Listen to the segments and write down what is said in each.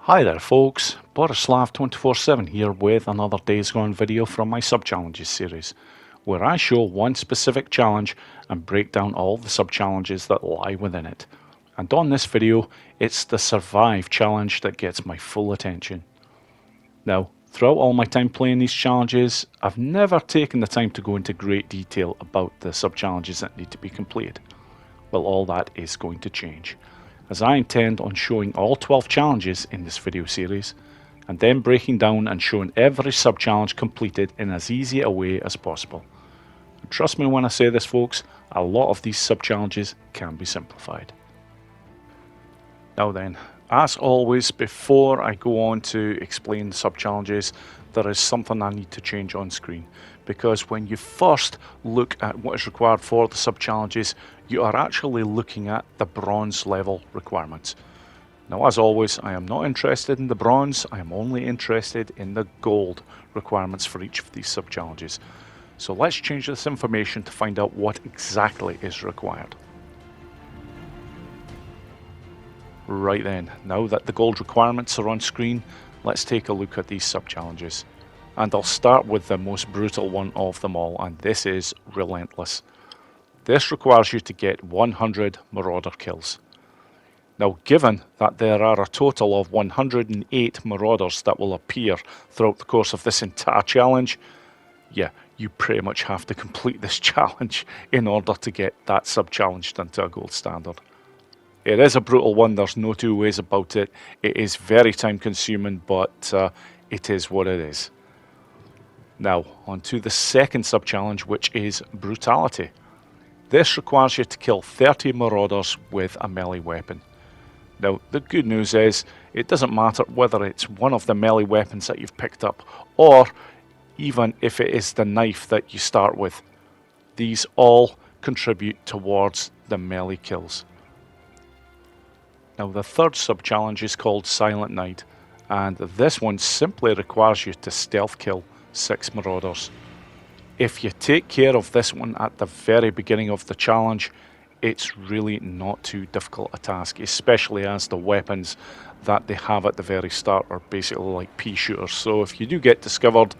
Hi there folks, Borislav247 here with another Days Gone video from my sub-challenges series, where I show one specific challenge and break down all the sub-challenges that lie within it. And on this video, it's the Survive challenge that gets my full attention. Now, throughout all my time playing these challenges, I've never taken the time to go into great detail about the sub-challenges that need to be completed. Well, all that is going to change, as I intend on showing all 12 challenges in this video series, and then breaking down and showing every sub-challenge completed in as easy a way as possible. And trust me when I say this folks, a lot of these sub-challenges can be simplified. Now then, as always, before I go on to explain sub-challenges, there is something I need to change on screen, because when you first look at what is required for the sub-challenges, you are actually looking at the bronze level requirements. Now, as always, I am not interested in the bronze, I am only interested in the gold requirements for each of these sub-challenges. So let's change this information to find out what exactly is required. Right then, now that the gold requirements are on screen, let's take a look at these sub-challenges. And I'll start with the most brutal one of them all, and this is Relentless. This requires you to get 100 Marauder kills. Now, given that there are a total of 108 Marauders that will appear throughout the course of this entire challenge, yeah, you pretty much have to complete this challenge in order to get that sub-challenge done to a gold standard. It is a brutal one, there's no two ways about it. It is very time consuming, but it is what it is. Now, on to the second sub-challenge, which is Brutality. This requires you to kill 30 Marauders with a melee weapon. Now, the good news is, it doesn't matter whether it's one of the melee weapons that you've picked up, or even if it is the knife that you start with. These all contribute towards the melee kills. Now, the third sub-challenge is called Silent Night, and this one simply requires you to stealth kill 6 Marauders. If you take care of this one at the very beginning of the challenge, it's really not too difficult a task, especially as the weapons that they have at the very start are basically like pea shooters. So if you do get discovered,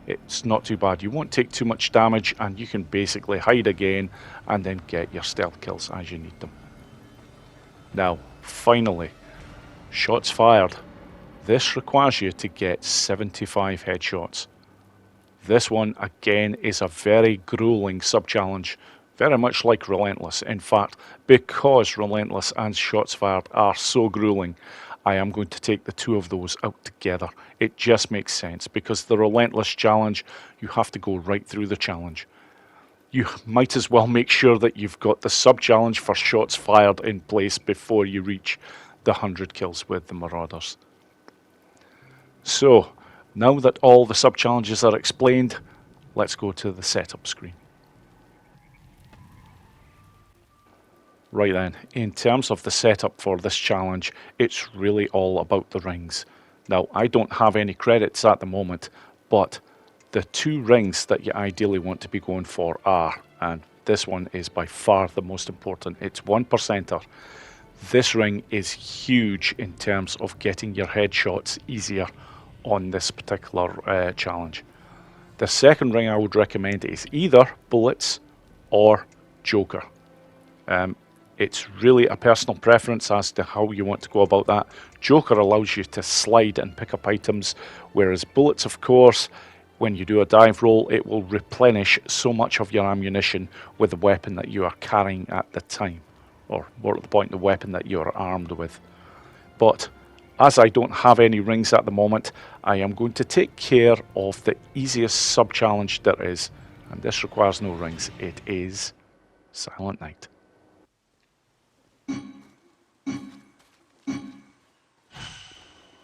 it's not too bad. You won't take too much damage, and you can basically hide again and then get your stealth kills as you need them. Now, finally, shots fired. This requires you to get 75 headshots. This one, again, is a very grueling sub-challenge, very much like Relentless. In fact, because Relentless and Shots Fired are so grueling, I am going to take the two of those out together. It just makes sense, because the Relentless challenge, you have to go right through the challenge. You might as well make sure that you've got the sub-challenge for Shots Fired in place before you reach the 100 kills with the Marauders. So, now that all the sub-challenges are explained, let's go to the setup screen. Right then, in terms of the setup for this challenge, it's really all about the rings. Now, I don't have any credits at the moment, but the 2 rings that you ideally want to be going for are, and this one is by far the most important, it's 1%er. This ring is huge in terms of getting your headshots easier on this particular challenge. The second ring I would recommend is either Bullets or Joker. It's really a personal preference as to how you want to go about that. Joker allows you to slide and pick up items, whereas Bullets, of course, when you do a dive roll, it will replenish so much of your ammunition with the weapon that you are carrying at the time, or more at the point, the weapon that you are armed with. But as I don't have any rings at the moment, I am going to take care of the easiest sub-challenge there is, and this requires no rings. It is Silent Night.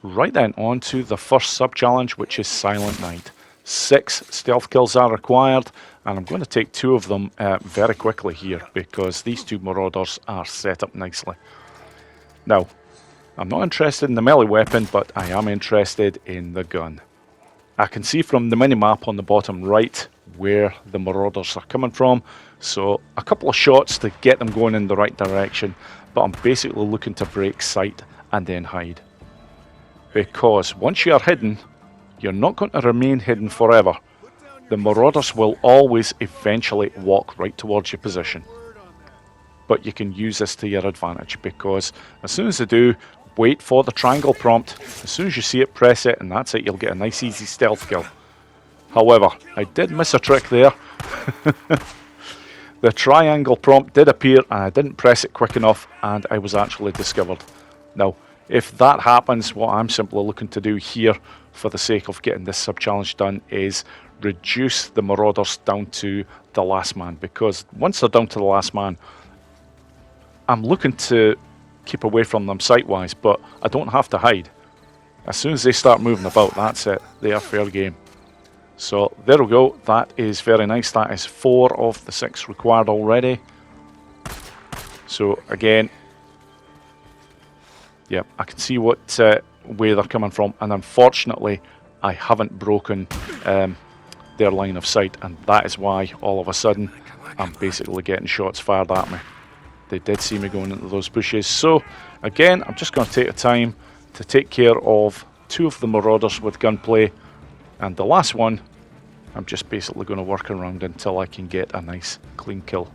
Right then, on to the first sub-challenge, which is Silent Night. 6 stealth kills are required, and I'm going to take 2 of them very quickly here, because these 2 Marauders are set up nicely. Now, I'm not interested in the melee weapon, but I am interested in the gun. I can see from the minimap on the bottom right where the Marauders are coming from, so a couple of shots to get them going in the right direction, but I'm basically looking to break sight and then hide. because once you're hidden, you're not going to remain hidden forever. The marauders will always eventually walk right towards your position. But you can use this to your advantage, because as soon as they do, wait for the triangle prompt. As soon as you see it, press it, and that's it. You'll get a nice easy stealth kill. However, I did miss a trick there. The triangle prompt did appear and I didn't press it quick enough, and I was actually discovered. Now, if that happens, what I'm simply looking to do here for the sake of getting this sub-challenge done is reduce the marauders down to the last man, because once they're down to the last man, I'm looking to keep away from them sight-wise, but I don't have to hide. As soon as they start moving about, that's it. They are fair game. So there we go. That is very nice. That is 4 of the 6 required already. So again, yeah, I can see what way they're coming from, and unfortunately I haven't broken their line of sight, and that is why all of a sudden I'm basically getting shots fired at me. They did see me going into those bushes. So again, I'm just going to take the time to take care of 2 of the marauders with gunplay, and the last one I'm just basically going to work around until I can get a nice clean kill.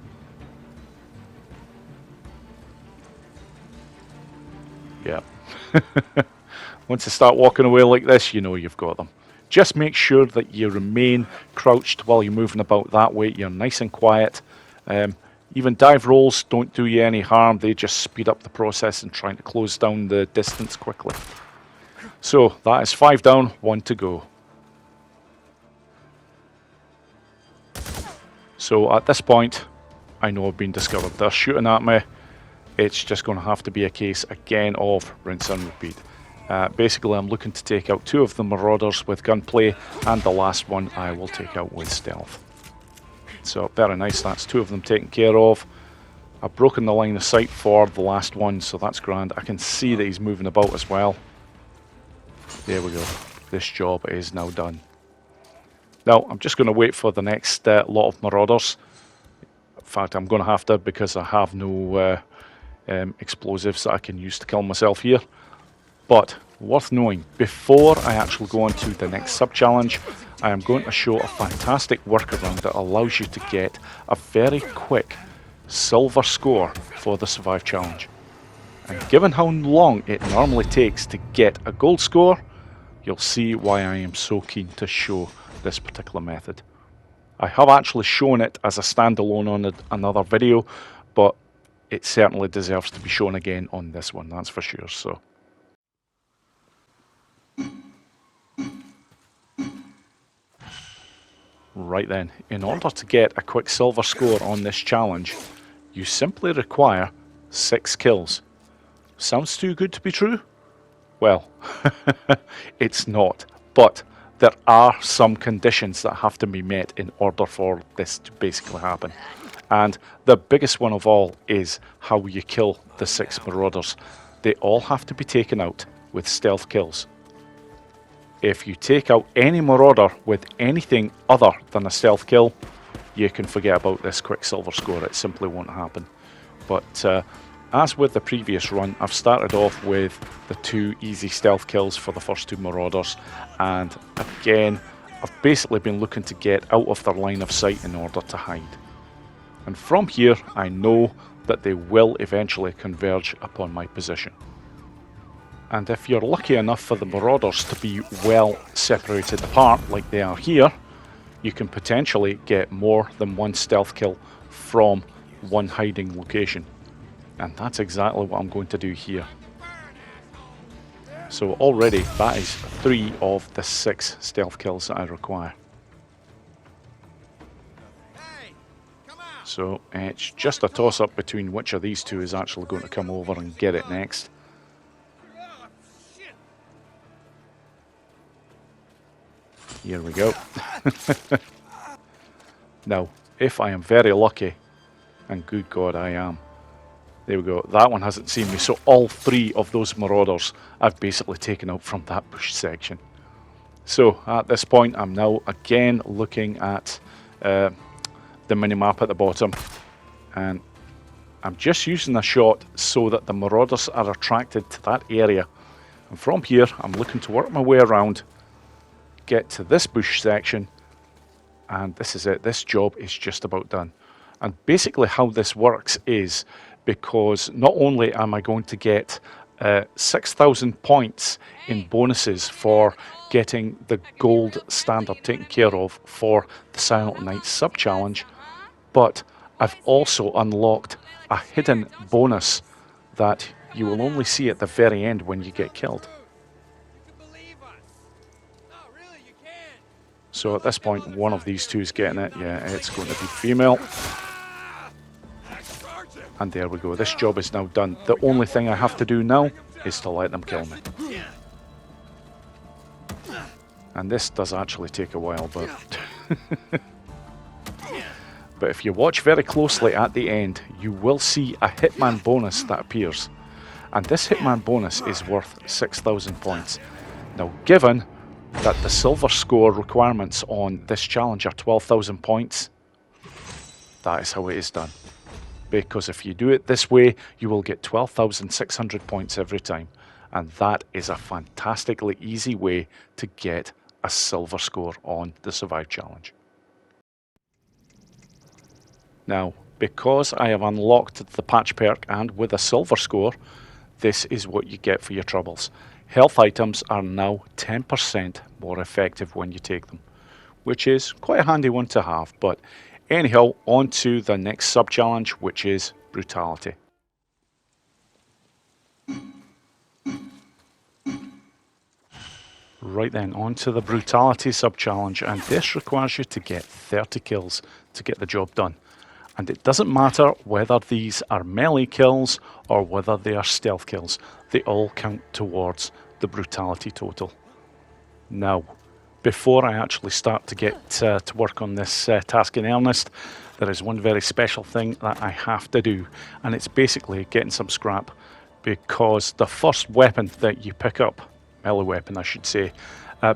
Yeah. Once they start walking away like this, you know you've got them. Just make sure that you remain crouched while you're moving about that way. You're nice and quiet. Even dive rolls don't do you any harm. They just speed up the process and trying to close down the distance quickly. So that is 5 down, 1 to go. So at this point, I know I've been discovered. They're shooting at me. It's just going to have to be a case again of rinse and repeat. Basically, I'm looking to take out 2 of the marauders with gunplay, and the last one I will take out with stealth. So very nice. That's 2 of them taken care of. I've broken the line of sight for the last one, so that's grand. I can see that he's moving about as well. There we go. This job is now done. Now, I'm just going to wait for the next lot of marauders. In fact, I'm going to have to, because I have no explosives that I can use to kill myself here. But worth knowing, before I actually go on to the next sub-challenge, I am going to show a fantastic workaround that allows you to get a very quick silver score for the Survive Challenge. And given how long it normally takes to get a gold score, you'll see why I am so keen to show this particular method. I have actually shown it as a standalone on another video, but it certainly deserves to be shown again on this one, that's for sure. So right then, in order to get a quick silver score on this challenge, you simply require 6 kills. Sounds too good to be true? Well, it's not, but there are some conditions that have to be met in order for this to basically happen. And the biggest one of all is how you kill the 6 marauders. They all have to be taken out with stealth kills. If you take out any marauder with anything other than a stealth kill, you can forget about this quick silver score. It simply won't happen. But as with the previous run, I've started off with the 2 easy stealth kills for the first 2 marauders, and again, I've basically been looking to get out of their line of sight in order to hide. And from here, I know that they will eventually converge upon my position. And if you're lucky enough for the marauders to be well separated apart, like they are here, you can potentially get more than 1 stealth kill from one hiding location. And that's exactly what I'm going to do here. So already that is 3 of the 6 stealth kills that I require. So it's just a toss-up between which of these 2 is actually going to come over and get it next. Here we go. Now, if I am very lucky, and good God I am, there we go, that one hasn't seen me, so all 3 of those marauders I've basically taken out from that bush section. So at this point I'm now again looking at the minimap at the bottom, and I'm just using a shot so that the marauders are attracted to that area And from here, I'm looking to work my way around, get to this bush section, and this is it. This job is just about done. And basically how this works is because not only am I going to get 6,000 points in bonuses for getting the gold standard taken care of for the Silent Night sub-challenge, but I've also unlocked a hidden bonus that you will only see at the very end when you get killed. So at this point, one of these two is getting it. Yeah, it's going to be female. And there we go. This job is now done. The only thing I have to do now is to let them kill me. And this does actually take a while, but... But if you watch very closely at the end, you will see a Hitman bonus that appears. And this Hitman bonus is worth 6,000 points. Now, given that the silver score requirements on this challenge are 12,000 points, that is how it is done. Because if you do it this way, you will get 12,600 points every time. And that is a fantastically easy way to get a silver score on the Survive Challenge. Now, because I have unlocked the patch perk and with a silver score, this is what you get for your troubles. Health items are now 10% more effective when you take them, which is quite a handy one to have. But anyhow, on to the next sub-challenge, which is Brutality. Right then, on to the Brutality sub-challenge, and this requires you to get 30 kills to get the job done. And it doesn't matter whether these are melee kills or whether they are stealth kills. They all count towards the Brutality total. Now, before I actually start to get to work on this task in earnest, there is one very special thing that I have to do. And it's basically getting some scrap. Because the first weapon that you pick up, melee weapon I should say,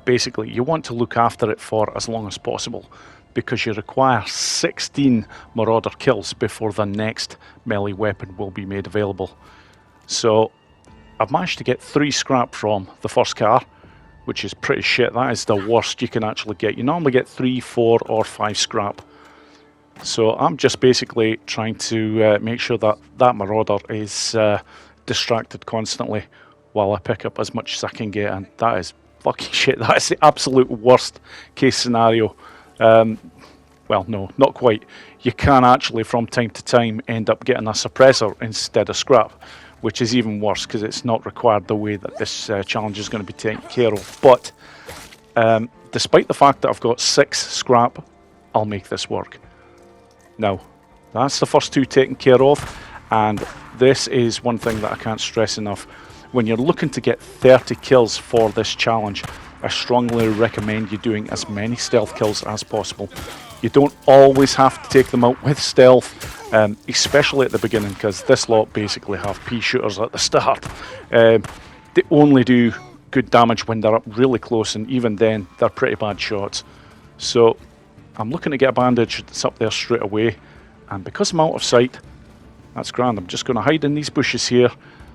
basically you want to look after it for as long as possible. Because you require 16 Marauder kills before the next melee weapon will be made available. So I've managed to get 3 scrap from the first car, which is pretty shit. That is the worst you can actually get. You normally get 3, 4 or 5 scrap. So I'm just basically trying to make sure that that Marauder is distracted constantly while I pick up as much as I can get, and that is fucking shit. That is the absolute worst case scenario. Well, no, not quite. You can actually, from time to time, end up getting a suppressor instead of scrap, which is even worse because it's not required the way that this challenge is going to be taken care of. But despite the fact that I've got 6 scrap, I'll make this work. Now, that's the first 2 taken care of, and this is one thing that I can't stress enough. When you're looking to get 30 kills for this challenge, I strongly recommend you doing as many stealth kills as possible. You don't always have to take them out with stealth, especially at the beginning, because this lot basically have pea shooters at the start. They only do good damage when they're up really close, and even then, they're pretty bad shots. So I'm looking to get a bandage that's up there straight away, and because I'm out of sight, that's grand. I'm just going to hide in these bushes here,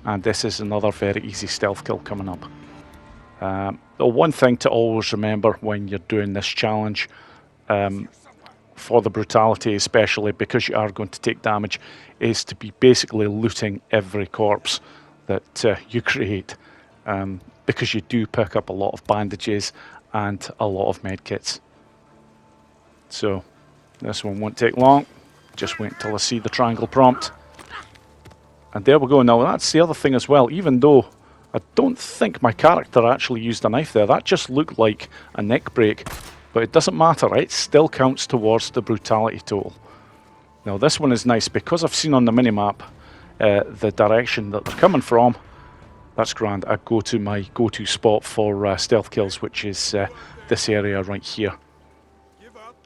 and this is another very easy stealth kill coming up. The one thing to always remember when you're doing this challenge, for the Brutality especially, because you are going to take damage, is to be basically looting every corpse that you create, because you do pick up a lot of bandages and a lot of medkits. So this one won't take long. Just wait until I see the triangle prompt. And there we go. Now that's the other thing as well. Even though I don't think my character actually used a knife there, that just looked like a neck break. But it doesn't matter, right? It still counts towards the Brutality total. Now this one is nice because I've seen on the minimap the direction that they're coming from. That's grand. I go to my go-to spot for stealth kills, which is this area right here.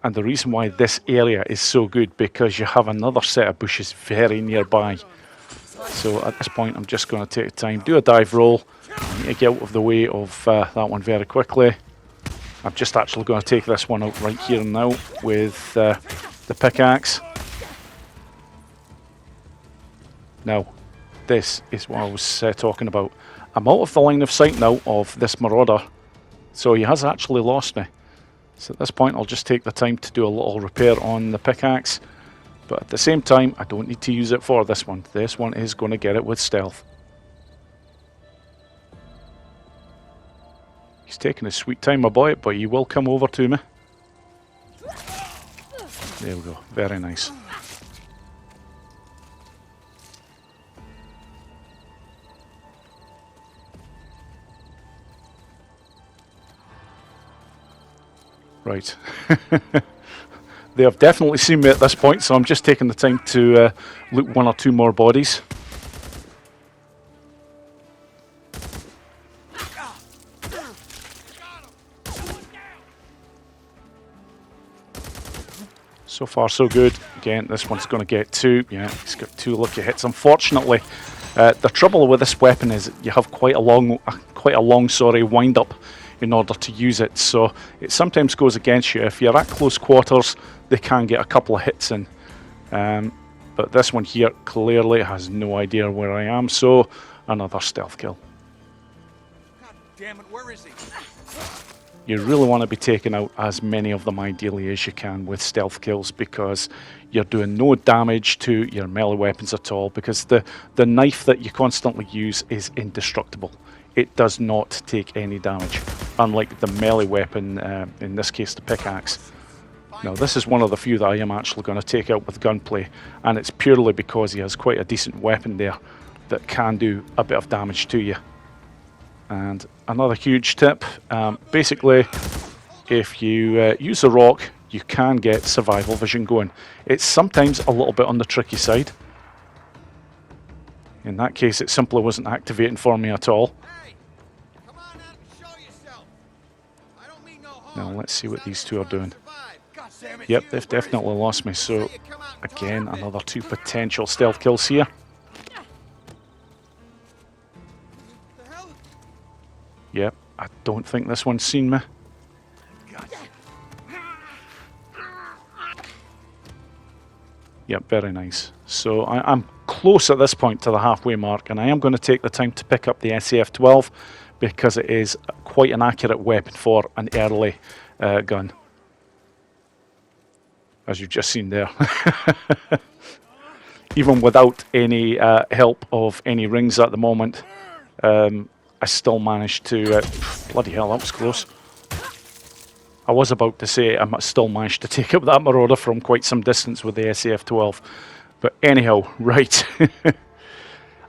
And the reason why this area is so good, because you have another set of bushes very nearby. So at this point, I'm just going to take time, do a dive roll, I need to get out of the way of that one very quickly. I'm just actually going to take this one out right here and now with the pickaxe. Now, this is what I was talking about. I'm out of the line of sight now of this marauder, so he has actually lost me. So at this point I'll just take the time to do a little repair on the pickaxe, but at the same time I don't need to use it for this one. This one is going to get it with stealth. He's taking his sweet time about it, but he will come over to me. There we go, very nice. Right. They have definitely seen me at this point, so I'm just taking the time to loot one or two more bodies. So far so good. Again, this one's going to get two. Yeah, he's got two lucky hits. Unfortunately, the trouble with this weapon is you have quite a long wind up in order to use it, so it sometimes goes against you. If you're at close quarters, they can get a couple of hits in, but this one here clearly has no idea where I am, so another stealth kill. God damn it, where is he? You really want to be taking out as many of them ideally as you can with stealth kills, because you're doing no damage to your melee weapons at all, because the knife that you constantly use is indestructible. It does not take any damage, unlike the melee weapon, in this case the pickaxe. Now this is one of the few that I am actually going to take out with gunplay, and it's purely because he has quite a decent weapon there that can do a bit of damage to you. And another huge tip, basically if you use a rock, you can get survival vision going. It's sometimes a little bit on the tricky side. In that case it simply wasn't activating for me at all. Now let's see what these two are doing. Yep, they've definitely lost me, so again another two potential stealth kills here. Yep, I don't think this one's seen me. Yep, very nice. So I'm close at this point to the halfway mark, and I am going to take the time to pick up the SAF-12 because it is quite an accurate weapon for an early gun, as you've just seen there. Even without any help of any rings at the moment, I still managed to... bloody hell, that was close. I was about to say I still managed to take up that marauder from quite some distance with the SAF-12. But anyhow, right.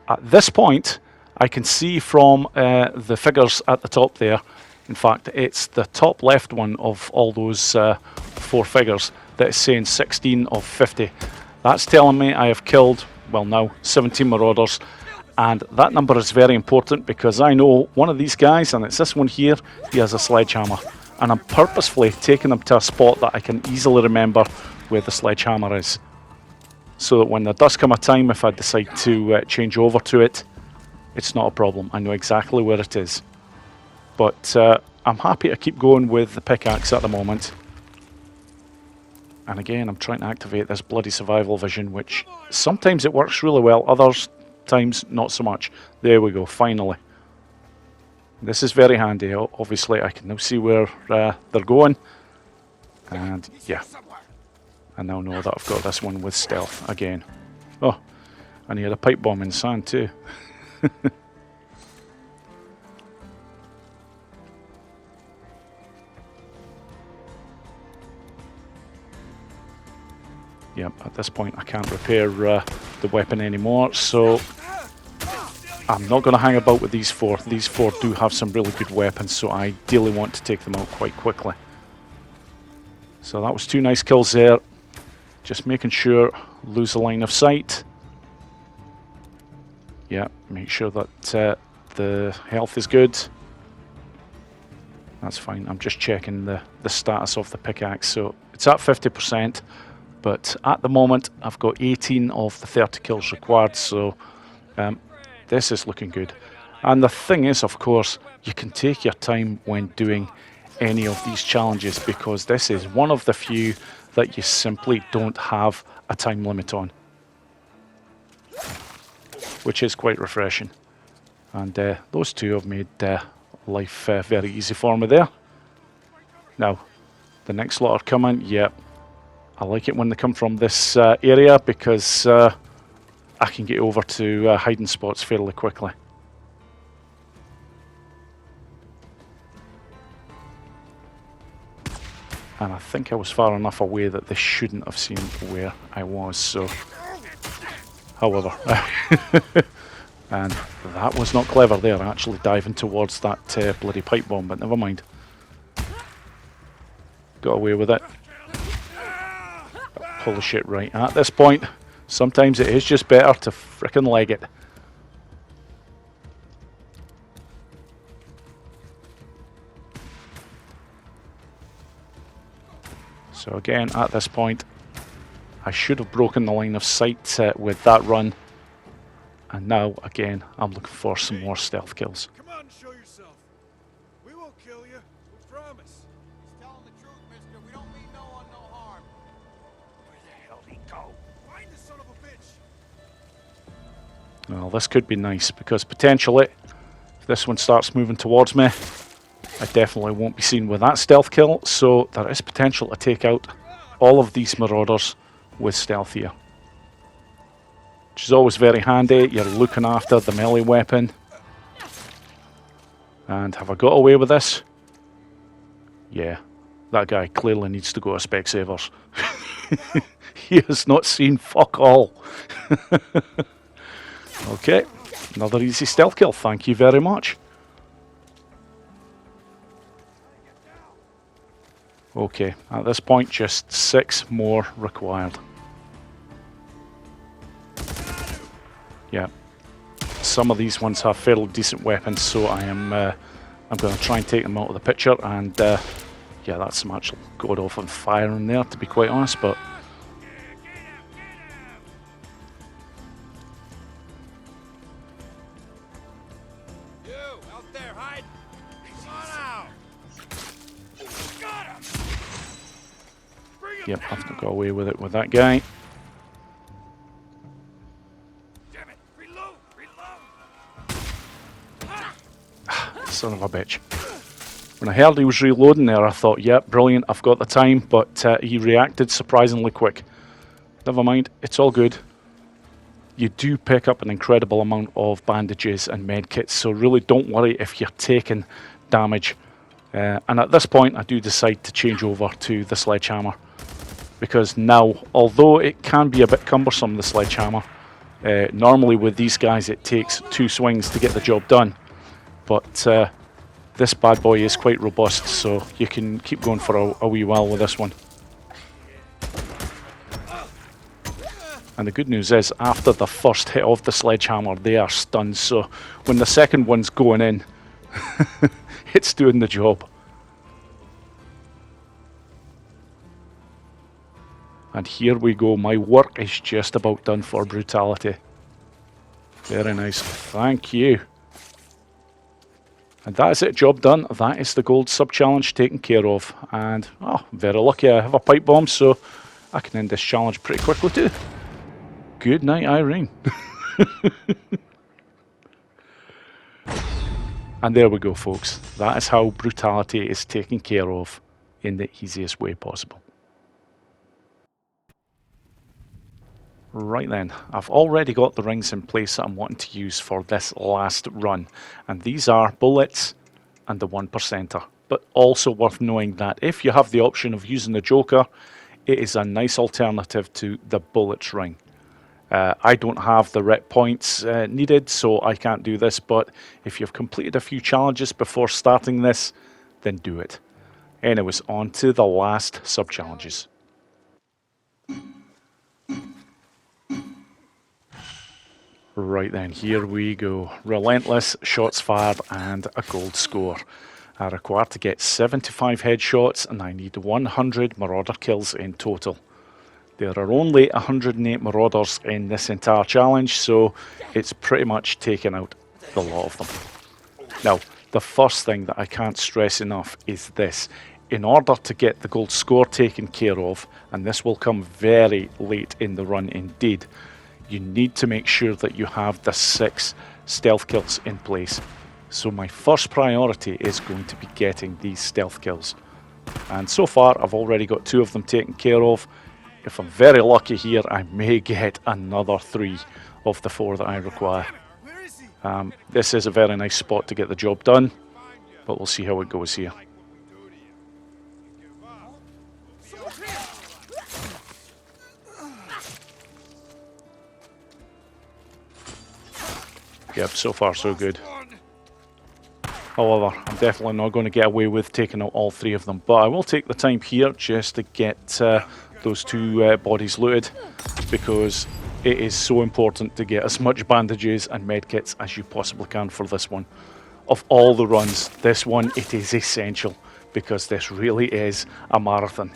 At this point, I can see from the figures at the top there, in fact, it's the top left one of all those four figures that is saying 16 of 50. That's telling me I have killed, well now, 17 marauders. And that number is very important because I know one of these guys, and it's this one here, he has a sledgehammer. And I'm purposefully taking him to a spot that I can easily remember where the sledgehammer is. So that when there does come a time, if I decide to change over to it, it's not a problem. I know exactly where it is. But I'm happy to keep going with the pickaxe at the moment. And again, I'm trying to activate this bloody survival vision, which sometimes it works really well, others times not so much. There we go, finally. This is very handy. Obviously I can now see where they're going, and yeah, I now know that I've got this one with stealth again. Oh, and he had a pipe bomb in his hand too. Yep, at this point I can't repair the weapon anymore, so I'm not going to hang about with these four. These four do have some really good weapons, so I ideally want to take them out quite quickly. So that was two nice kills there. Just making sure, lose the line of sight. Yeah, make sure that the health is good. That's fine. I'm just checking the status of the pickaxe. So it's at 50%, but at the moment I've got 18 of the 30 kills required, so this is looking good. And the thing is, of course, you can take your time when doing any of these challenges, because this is one of the few that you simply don't have a time limit on, which is quite refreshing. And those two have made life very easy for me there. Now, the next lot are coming. Yep. I like it when they come from this area because I can get over to hiding spots fairly quickly. And I think I was far enough away that they shouldn't have seen where I was, so... However... and that was not clever there, actually diving towards that bloody pipe bomb, but never mind. Got away with it. Pull the shit right at this point. Sometimes it is just better to frickin' leg it. So again, at this point, I should have broken the line of sight with that run. And now, again, I'm looking for some more stealth kills. Come out and show yourself. We won't kill you. We promise. He's telling the truth, mister. We don't mean no one no harm. Where the hell did he go? Find the son of a bitch. Well, this could be nice because potentially, if this one starts moving towards me, I definitely won't be seen with that stealth kill, so there is potential to take out all of these marauders with stealth here. Which is always very handy. You're looking after the melee weapon. And have I got away with this? Yeah, that guy clearly needs to go to Specsavers. He has not seen fuck all. Okay, another easy stealth kill, thank you very much. Okay, at this point, just 6 more required. Yeah, some of these ones have fairly decent weapons, so I'm going to try and take them out of the picture. And yeah, that's some actual god awful fire in there, to be quite honest. But You out there, hide. Come on out. Got him. Bring him yep, down. I've got away with it with that guy. Damn it. Reload. Son of a bitch. When I heard he was reloading there, I thought, yep, brilliant, I've got the time, but he reacted surprisingly quick. Never mind, it's all good. You do pick up an incredible amount of bandages and medkits, so really don't worry if you're taking damage. And at this point, I do decide to change over to the sledgehammer. Because now, although it can be a bit cumbersome, the sledgehammer, normally with these guys it takes 2 swings to get the job done. But this bad boy is quite robust, so you can keep going for a wee while with this one. And the good news is, after the first hit of the sledgehammer, they are stunned, so when the second one's going in, it's doing the job. And here we go, my work is just about done for Brutality. Very nice, thank you. And that is it, job done. That is the gold sub-challenge taken care of. And, oh, very lucky I have a pipe bomb, so I can end this challenge pretty quickly too. Good night, Irene. And there we go, folks. That is how Brutality is taken care of in the easiest way possible. Right then, I've already got the rings in place that I'm wanting to use for this last run. And these are bullets and the 1%er. But also worth knowing that if you have the option of using the Joker, it is a nice alternative to the bullets ring. I don't have the rep points needed, so I can't do this, but if you've completed a few challenges before starting this, then do it. Anyways, on to the last sub-challenges. Right then, here we go. Relentless, shots fired, and a gold score. I require to get 75 headshots, and I need 100 marauder kills in total. There are only 108 marauders in this entire challenge, so it's pretty much taken out the lot of them. Now, the first thing that I can't stress enough is this. In order to get the gold score taken care of, and this will come very late in the run indeed, you need to make sure that you have the 6 stealth kills in place. So my first priority is going to be getting these stealth kills. And so far I've already got 2 of them taken care of. If I'm very lucky here, I may get another 3 of the 4 that I require. Where is he? This is a very nice spot to get the job done, but we'll see how it goes here. Yep, so far so good. However, I'm definitely not going to get away with taking out all 3 of them, but I will take the time here just to get those 2 bodies looted, because it is so important to get as much bandages and medkits as you possibly can for this one. Of all the runs, this one, it is essential, because this really is a marathon.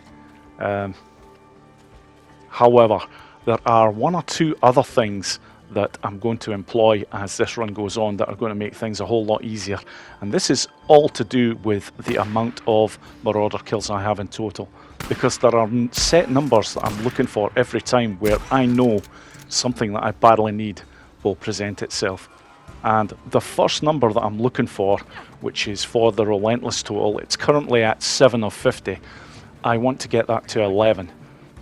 However, there are 1 or 2 other things that I'm going to employ as this run goes on that are going to make things a whole lot easier. And this is all to do with the amount of Marauder kills I have in total, because there are set numbers that I'm looking for every time where I know something that I badly need will present itself. And the first number that I'm looking for, which is for the Relentless total, it's currently at 7 of 50. I want to get that to 11,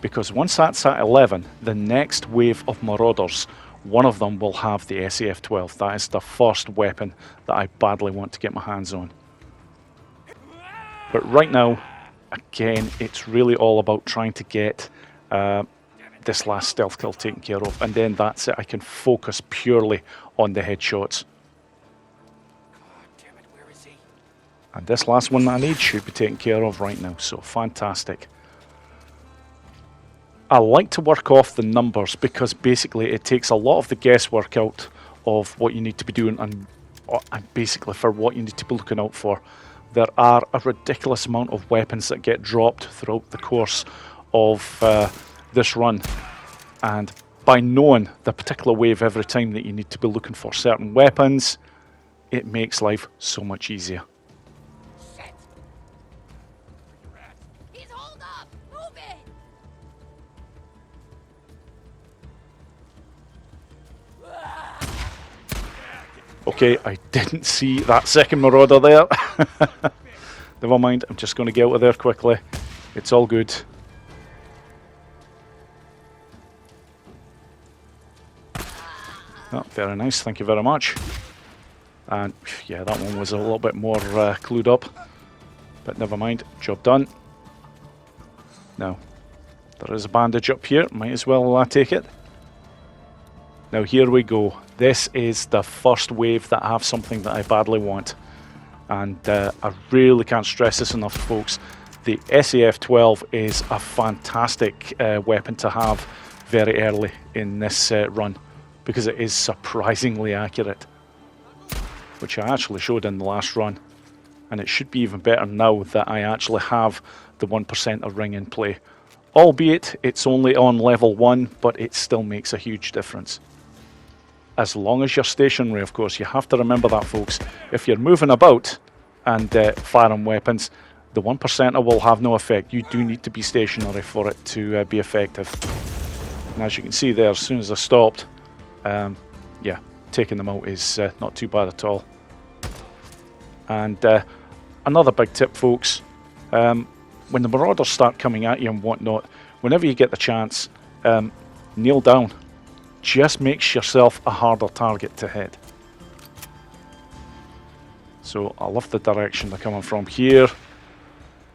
because once that's at 11, the next wave of Marauders, 1 of them will have the SAF-12. That is the first weapon that I badly want to get my hands on. But right now, again, it's really all about trying to get this last stealth kill taken care of, and then that's it. I can focus purely on the headshots. Damn it, where is he? And this last one that I need should be taken care of right now, so fantastic. I like to work off the numbers because basically it takes a lot of the guesswork out of what you need to be doing and basically for what you need to be looking out for. There are a ridiculous amount of weapons that get dropped throughout the course of this run, and by knowing the particular wave every time that you need to be looking for certain weapons, it makes life so much easier. Shit! Where you at? He's holed up! Move it! Okay, I didn't see that second Marauder there. Never mind, I'm just going to get out of there quickly. It's all good. Oh, very nice, thank you very much. And yeah, that one was a little bit more clued up. But never mind, job done. Now, there is a bandage up here, might as well take it. Now here we go. This is the first wave that I have something that I badly want. And I really can't stress this enough, folks. The SAF-12 is a fantastic weapon to have very early in this run, because it is surprisingly accurate, which I actually showed in the last run. And it should be even better now that I actually have the 1% of ring in play. Albeit it's only on level 1, but it still makes a huge difference. As long as you're stationary, of course. You have to remember that, folks. If you're moving about and firing weapons, the 1%er will have no effect. You do need to be stationary for it to be effective. And as you can see there, as soon as I stopped, yeah, taking them out is not too bad at all. And another big tip, folks, when the Marauders start coming at you and whatnot, whenever you get the chance, kneel down. Just makes yourself a harder target to hit. So I love the direction they're coming from here.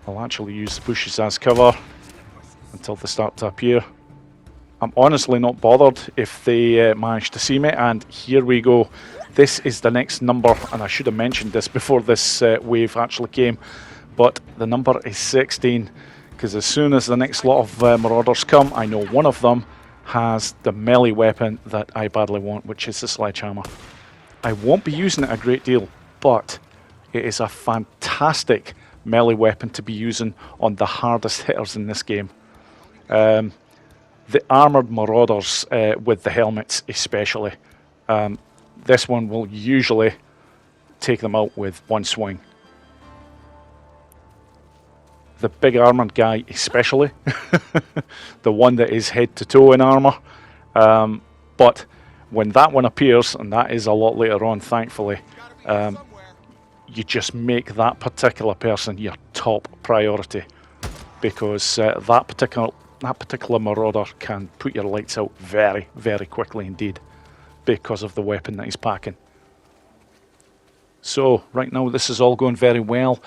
I'll actually use the bushes as cover until they start to appear. I'm honestly not bothered if they manage to see me, and here we go. This is the next number, and I should have mentioned this before this wave actually came, but the number is 16, because as soon as the next lot of Marauders come, I know 1 of them has the melee weapon that I badly want, which is the sledgehammer. I won't be using it a great deal, but it is a fantastic melee weapon to be using on the hardest hitters in this game. The armoured Marauders with the helmets especially, this one will usually take them out with 1 swing. The big armoured guy especially, the one that is head to toe in armour. But when that one appears, and that is a lot later on, thankfully, Gotta be here somewhere. you just make that particular person your top priority, because that particular marauder can put your lights out very, very quickly indeed, because of the weapon that he's packing. So right now this is all going very well.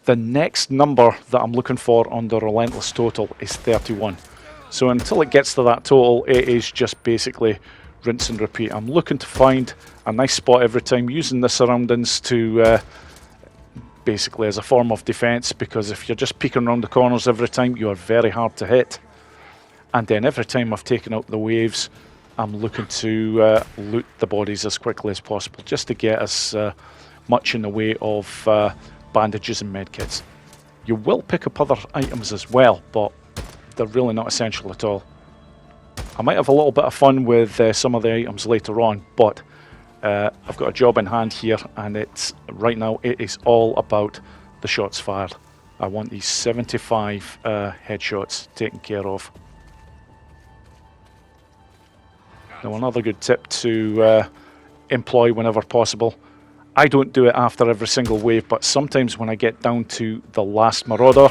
The next number that I'm looking for on the Relentless total is 31. So until it gets to that total, it is just basically rinse and repeat. I'm looking to find a nice spot every time, using the surroundings to basically as a form of defense, because if you're just peeking around the corners every time, you are very hard to hit. And then every time I've taken out the waves, I'm looking to loot the bodies as quickly as possible, just to get as much in the way of bandages and medkits. You will pick up other items as well, but they're really not essential at all. I might have a little bit of fun with some of the items later on, but I've got a job in hand here, and it's right now it is all about the shots fired. I want these 75 headshots taken care of. Now, another good tip to employ whenever possible. I don't do it after every single wave, but sometimes when I get down to the last marauder,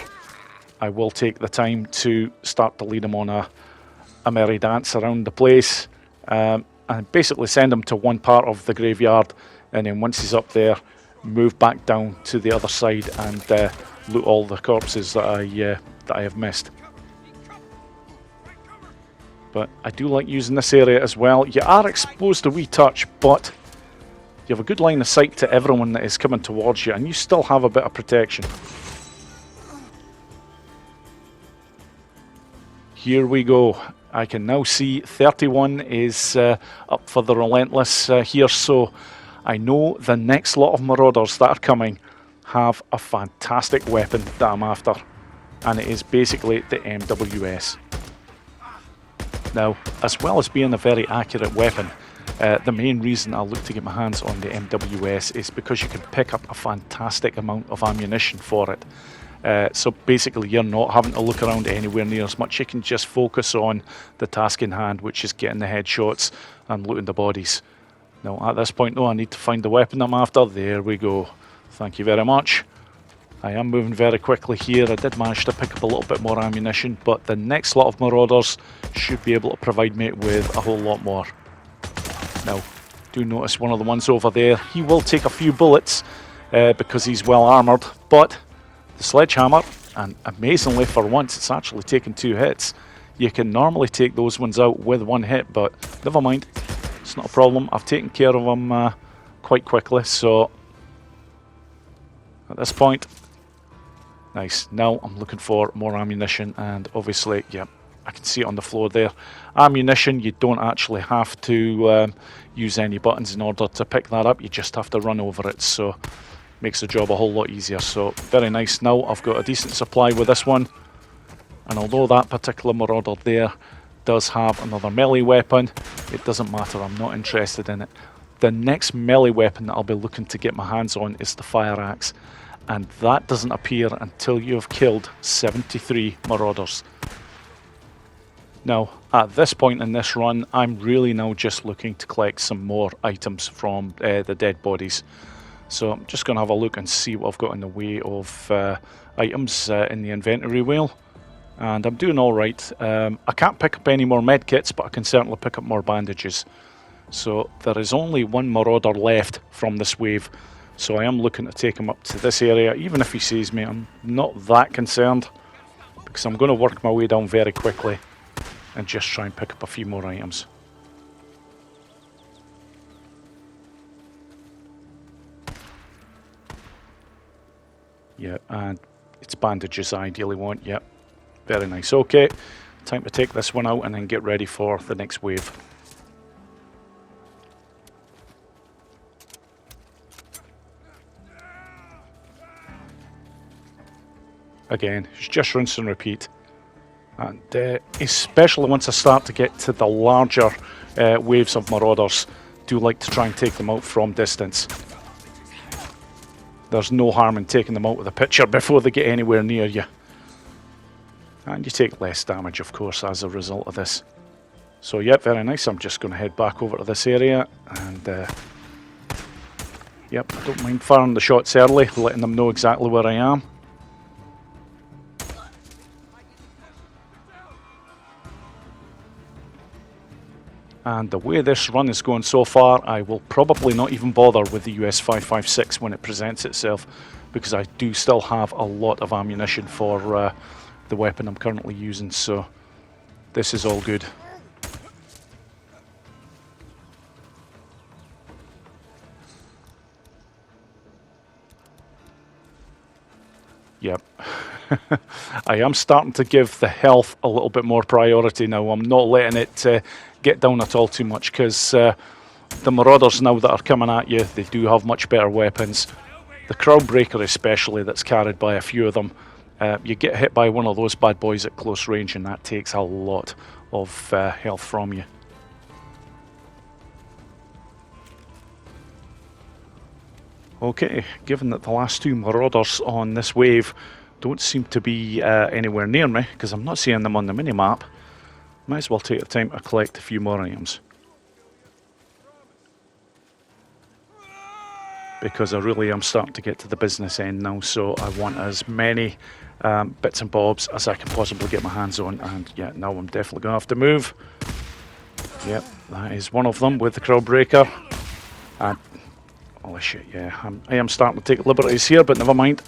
I will take the time to start to lead him on a merry dance around the place, and basically send him to one part of the graveyard, and then once he's up there, move back down to the other side and loot all the corpses that I have missed. But I do like using this area as well. You are exposed a wee touch, but you have a good line of sight to everyone that is coming towards you, and you still have a bit of protection. Here we go. I can now see 31 is up for the Relentless here, so I know the next lot of marauders that are coming have a fantastic weapon that I'm after, and it is basically the MWS. Now, as well as being a very accurate weapon, the main reason I look to get my hands on the MWS is because you can pick up a fantastic amount of ammunition for it. So basically you're not having to look around anywhere near as much. You can just focus on the task in hand, which is getting the headshots and looting the bodies. Now at this point though, I need to find the weapon I'm after. There we go. Thank you very much. I am moving very quickly here. I did manage to pick up a little bit more ammunition, but the next lot of marauders should be able to provide me with a whole lot more. Now, do notice one of the ones over there. He will take a few bullets because he's well armoured, but the sledgehammer, and amazingly for once it's actually taken 2 hits. You can normally take those ones out with 1 hit, but never mind. It's not a problem. I've taken care of them quite quickly, so at this point, nice. Now I'm looking for more ammunition, and obviously, yeah, I can see it on the floor there. Ammunition, you don't actually have to use any buttons in order to pick that up. You just have to run over it, so makes the job a whole lot easier. So very nice. Now I've got a decent supply with this one, and although that particular marauder there does have another melee weapon, it doesn't matter. I'm not interested in it. The next melee weapon that I'll be looking to get my hands on is the fire axe, and that doesn't appear until you have killed 73 marauders. Now, at this point in this run, I'm really now just looking to collect some more items from the dead bodies. So I'm just going to have a look and see what I've got in the way of items in the inventory wheel. And I'm doing alright. I can't pick up any more medkits, but I can certainly pick up more bandages. So there is only 1 marauder left from this wave. So I am looking to take him up to this area. Even if he sees me, I'm not that concerned, because I'm going to work my way down very quickly and just try and pick up a few more items. Yeah, and it's bandages I ideally want. Yep, very nice. Okay, time to take this one out and then get ready for the next wave. Again, it's just rinse and repeat. And especially once I start to get to the larger waves of marauders, do like to try and take them out from distance. There's no harm in taking them out with a picture before they get anywhere near you. And you take less damage, of course, as a result of this. So yep, very nice. I'm just going to head back over to this area and yep, I don't mind firing the shots early, letting them know exactly where I am. And the way this run is going so far, I will probably not even bother with the US 556 when it presents itself, because I do still have a lot of ammunition for the weapon I'm currently using, so this is all good. Yep. I am starting to give the health a little bit more priority now. I'm not letting it get down at all too much, because the marauders now that are coming at you, they do have much better weapons. The crowd breaker especially, that's carried by a few of them. You get hit by one of those bad boys at close range and that takes a lot of health from you. Okay, given that the last two marauders on this wave don't seem to be anywhere near me, because I'm not seeing them on the minimap, might as well take the time to collect a few more items. Because I really am starting to get to the business end now, so I want as many bits and bobs as I can possibly get my hands on, and yeah, now I'm definitely going to have to move. Yep, that is one of them with the crowd breaker. And holy shit, yeah, I am starting to take liberties here, but never mind.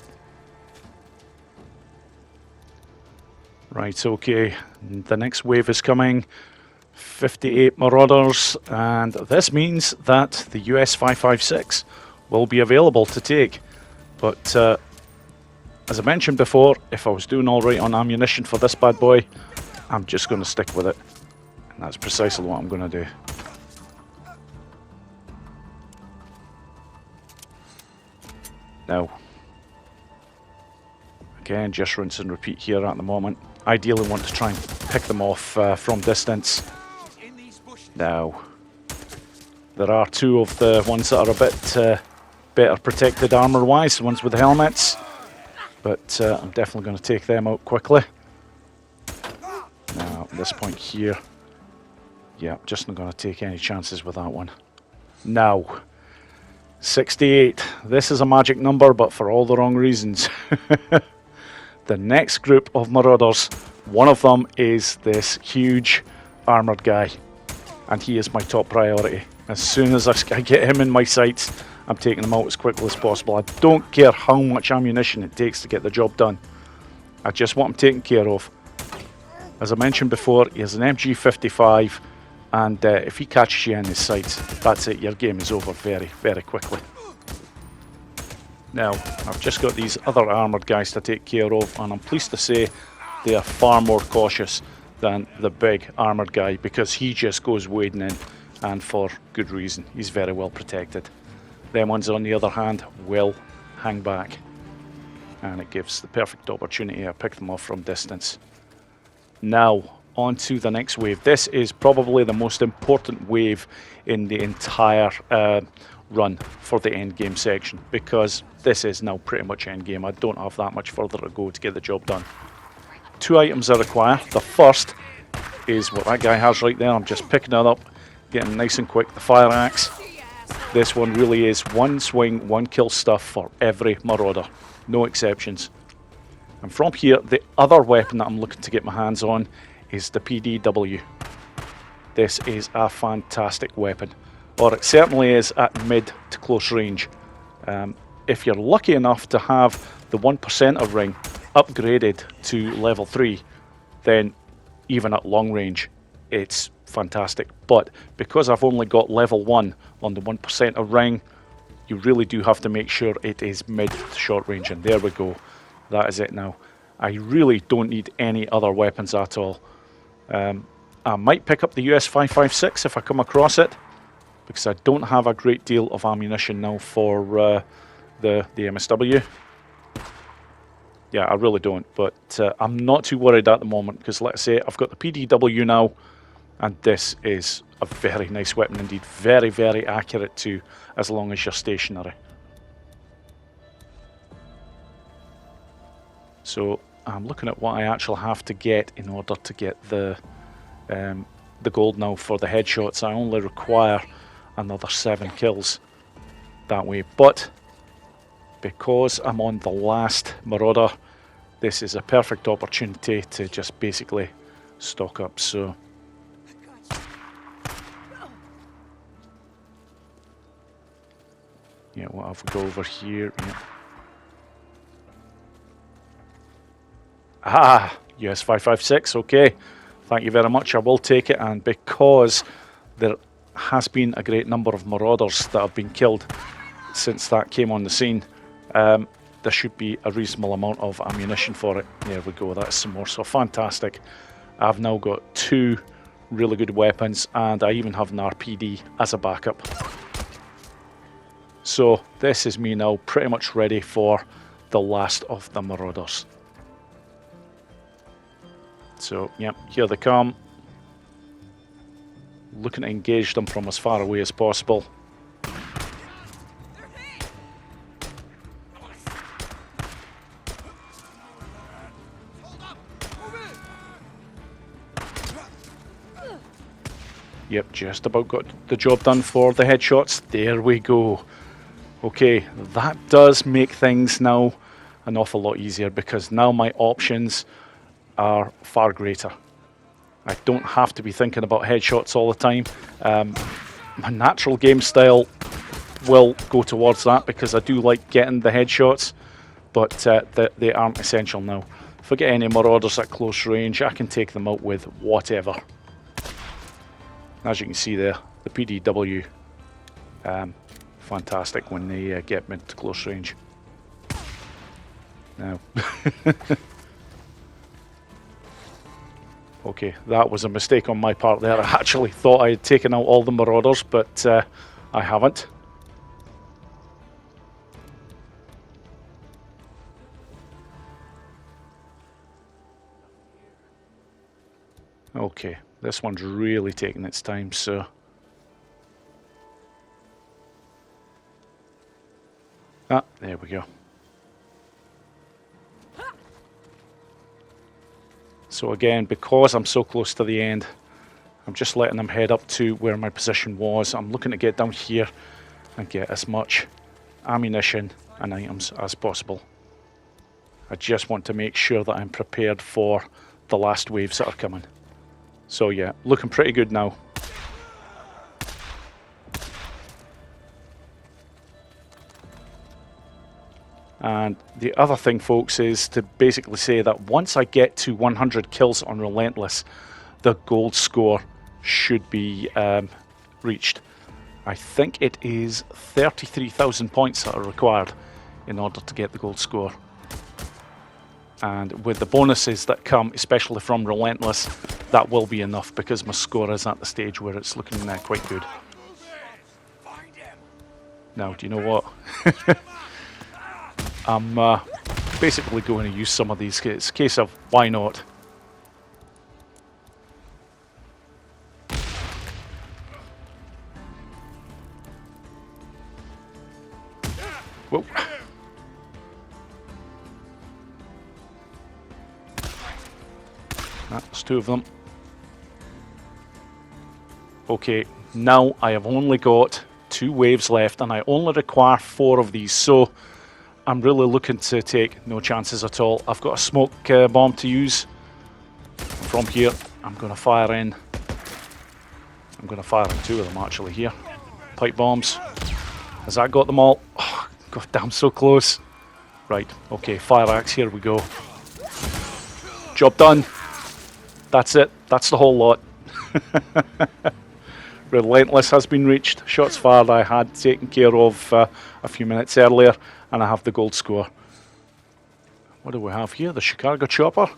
Right, okay, the next wave is coming. 58 marauders, and this means that the US 556 will be available to take. But as I mentioned before, if I was doing alright on ammunition for this bad boy, I'm just going to stick with it. And that's precisely what I'm going to do. Now, again, just rinse and repeat here at the moment. Ideally want to try and pick them off from distance. Now, there are two of the ones that are a bit better protected armor-wise, the ones with the helmets. But I'm definitely going to take them out quickly. Now, at this point here, yeah, just not going to take any chances with that one. Now, 68. This is a magic number, but for all the wrong reasons. The next group of marauders, one of them is this huge armoured guy. And he is my top priority. As soon as I get him in my sights, I'm taking him out as quickly as possible. I don't care how much ammunition it takes to get the job done. I just want him taken care of. As I mentioned before, he has an MG55, and if he catches you in his sights, that's it, your game is over very, very quickly. Now, I've just got these other armoured guys to take care of, and I'm pleased to say they are far more cautious than the big armoured guy, because he just goes wading in, and for good reason. He's very well protected. Them ones, on the other hand, will hang back, and it gives the perfect opportunity to pick them off from distance. Now, on to the next wave. This is probably the most important wave in the entire run for the end game section, because this is now pretty much end game. I don't have that much further to go to get the job done. Two items I require. The first is what that guy has right there. I'm just picking it up, getting nice and quick. The fire axe. This one really is one swing, one kill stuff for every marauder. No exceptions. And from here, the other weapon that I'm looking to get my hands on is the PDW. This is a fantastic weapon, or it certainly is at mid to close range. If you're lucky enough to have the 1% ring upgraded to level 3, then even at long range, it's fantastic. But because I've only got level 1 on the 1% ring, you really do have to make sure it is mid to short range, and there we go. That is it now. I really don't need any other weapons at all. I might pick up the US 556 if I come across it, because I don't have a great deal of ammunition now for the MSW. Yeah, I really don't, but I'm not too worried at the moment, because let's say I've got the PDW now, and this is a very nice weapon indeed. Very, very accurate too, as long as you're stationary. So I'm looking at what I actually have to get in order to get the the gold now for the headshots. I only require another 7 kills that way. But because I'm on the last Marauder, this is a perfect opportunity to just basically stock up. So yeah, we'll have to go over here. Yeah. Ah, US 556, okay. Thank you very much, I will take it. And because there has been a great number of Marauders that have been killed since that came on the scene, there should be a reasonable amount of ammunition for it. There we go, that's some more, so fantastic. I've now got 2 really good weapons, and I even have an RPD as a backup. So this is me now pretty much ready for the last of the Marauders. So, yep, here they come. Looking to engage them from as far away as possible. Yep, just about got the job done for the headshots. There we go. Okay, that does make things now an awful lot easier, because now my options are far greater. I don't have to be thinking about headshots all the time. My natural game style will go towards that, because I do like getting the headshots, but they aren't essential now. Forget any Marauders at close range, I can take them out with whatever. As you can see there, the PDW, fantastic when they get mid to close range. Now, okay, that was a mistake on my part there. I actually thought I had taken out all the Marauders, but I haven't. Okay, this one's really taking its time, so... Ah, there we go. So again, because I'm so close to the end, I'm just letting them head up to where my position was. I'm looking to get down here and get as much ammunition and items as possible. I just want to make sure that I'm prepared for the last waves that are coming. So yeah, looking pretty good now. And the other thing, folks, is to basically say that once I get to 100 kills on Relentless, the gold score should be reached. I think it is 33,000 points that are required in order to get the gold score. And with the bonuses that come, especially from Relentless, that will be enough, because my score is at the stage where it's looking quite good. Now, do you know what? I'm basically going to use some of these. It's a case of why not. Whoa. That's 2 of them. Okay, now I have only got 2 waves left, and I only require 4 of these, so I'm really looking to take no chances at all. I've got a smoke bomb to use. From here, I'm going to fire in. I'm going to fire in 2 of them actually here. Pipe bombs. Has that got them all? Oh, God damn, so close. Right, okay, fire axe, here we go. Job done. That's it. That's the whole lot. Relentless has been reached. Shots fired I had taken care of a few minutes earlier, and I have the gold score. What do we have here? The Chicago chopper?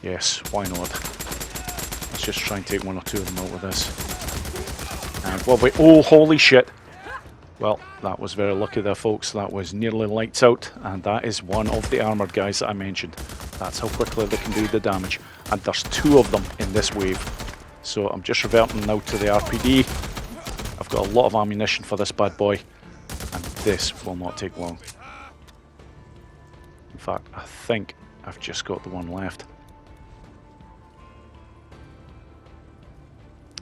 Yes, why not? Let's just try and take 1 or 2 of them out with this. And what we... Oh, holy shit! Well, that was very lucky there, folks. That was nearly lights out, and that is one of the armoured guys that I mentioned. That's how quickly they can do the damage. And there's 2 of them in this wave. So I'm just reverting now to the RPD. I've got a lot of ammunition for this bad boy, and this will not take long. In fact, I think I've just got the one left.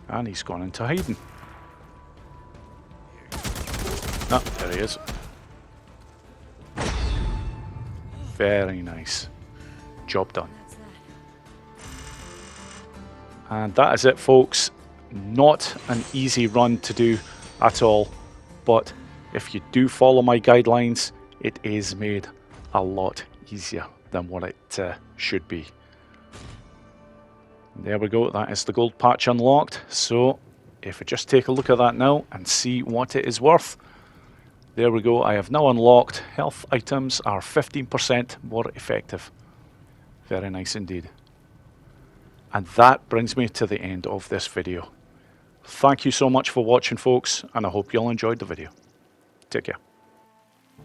And he's gone into hiding. Ah, there he is. Very nice. Job done. That's that. And that is it, folks. Not an easy run to do at all, but if you do follow my guidelines, it is made a lot easier than what it should be. There we go, that is the gold patch unlocked. So if we just take a look at that now and see what it is worth. There we go, I have now unlocked health items are 15% more effective. Very nice indeed. And that brings me to the end of this video. Thank you so much for watching, folks, and I hope you all enjoyed the video. Take care.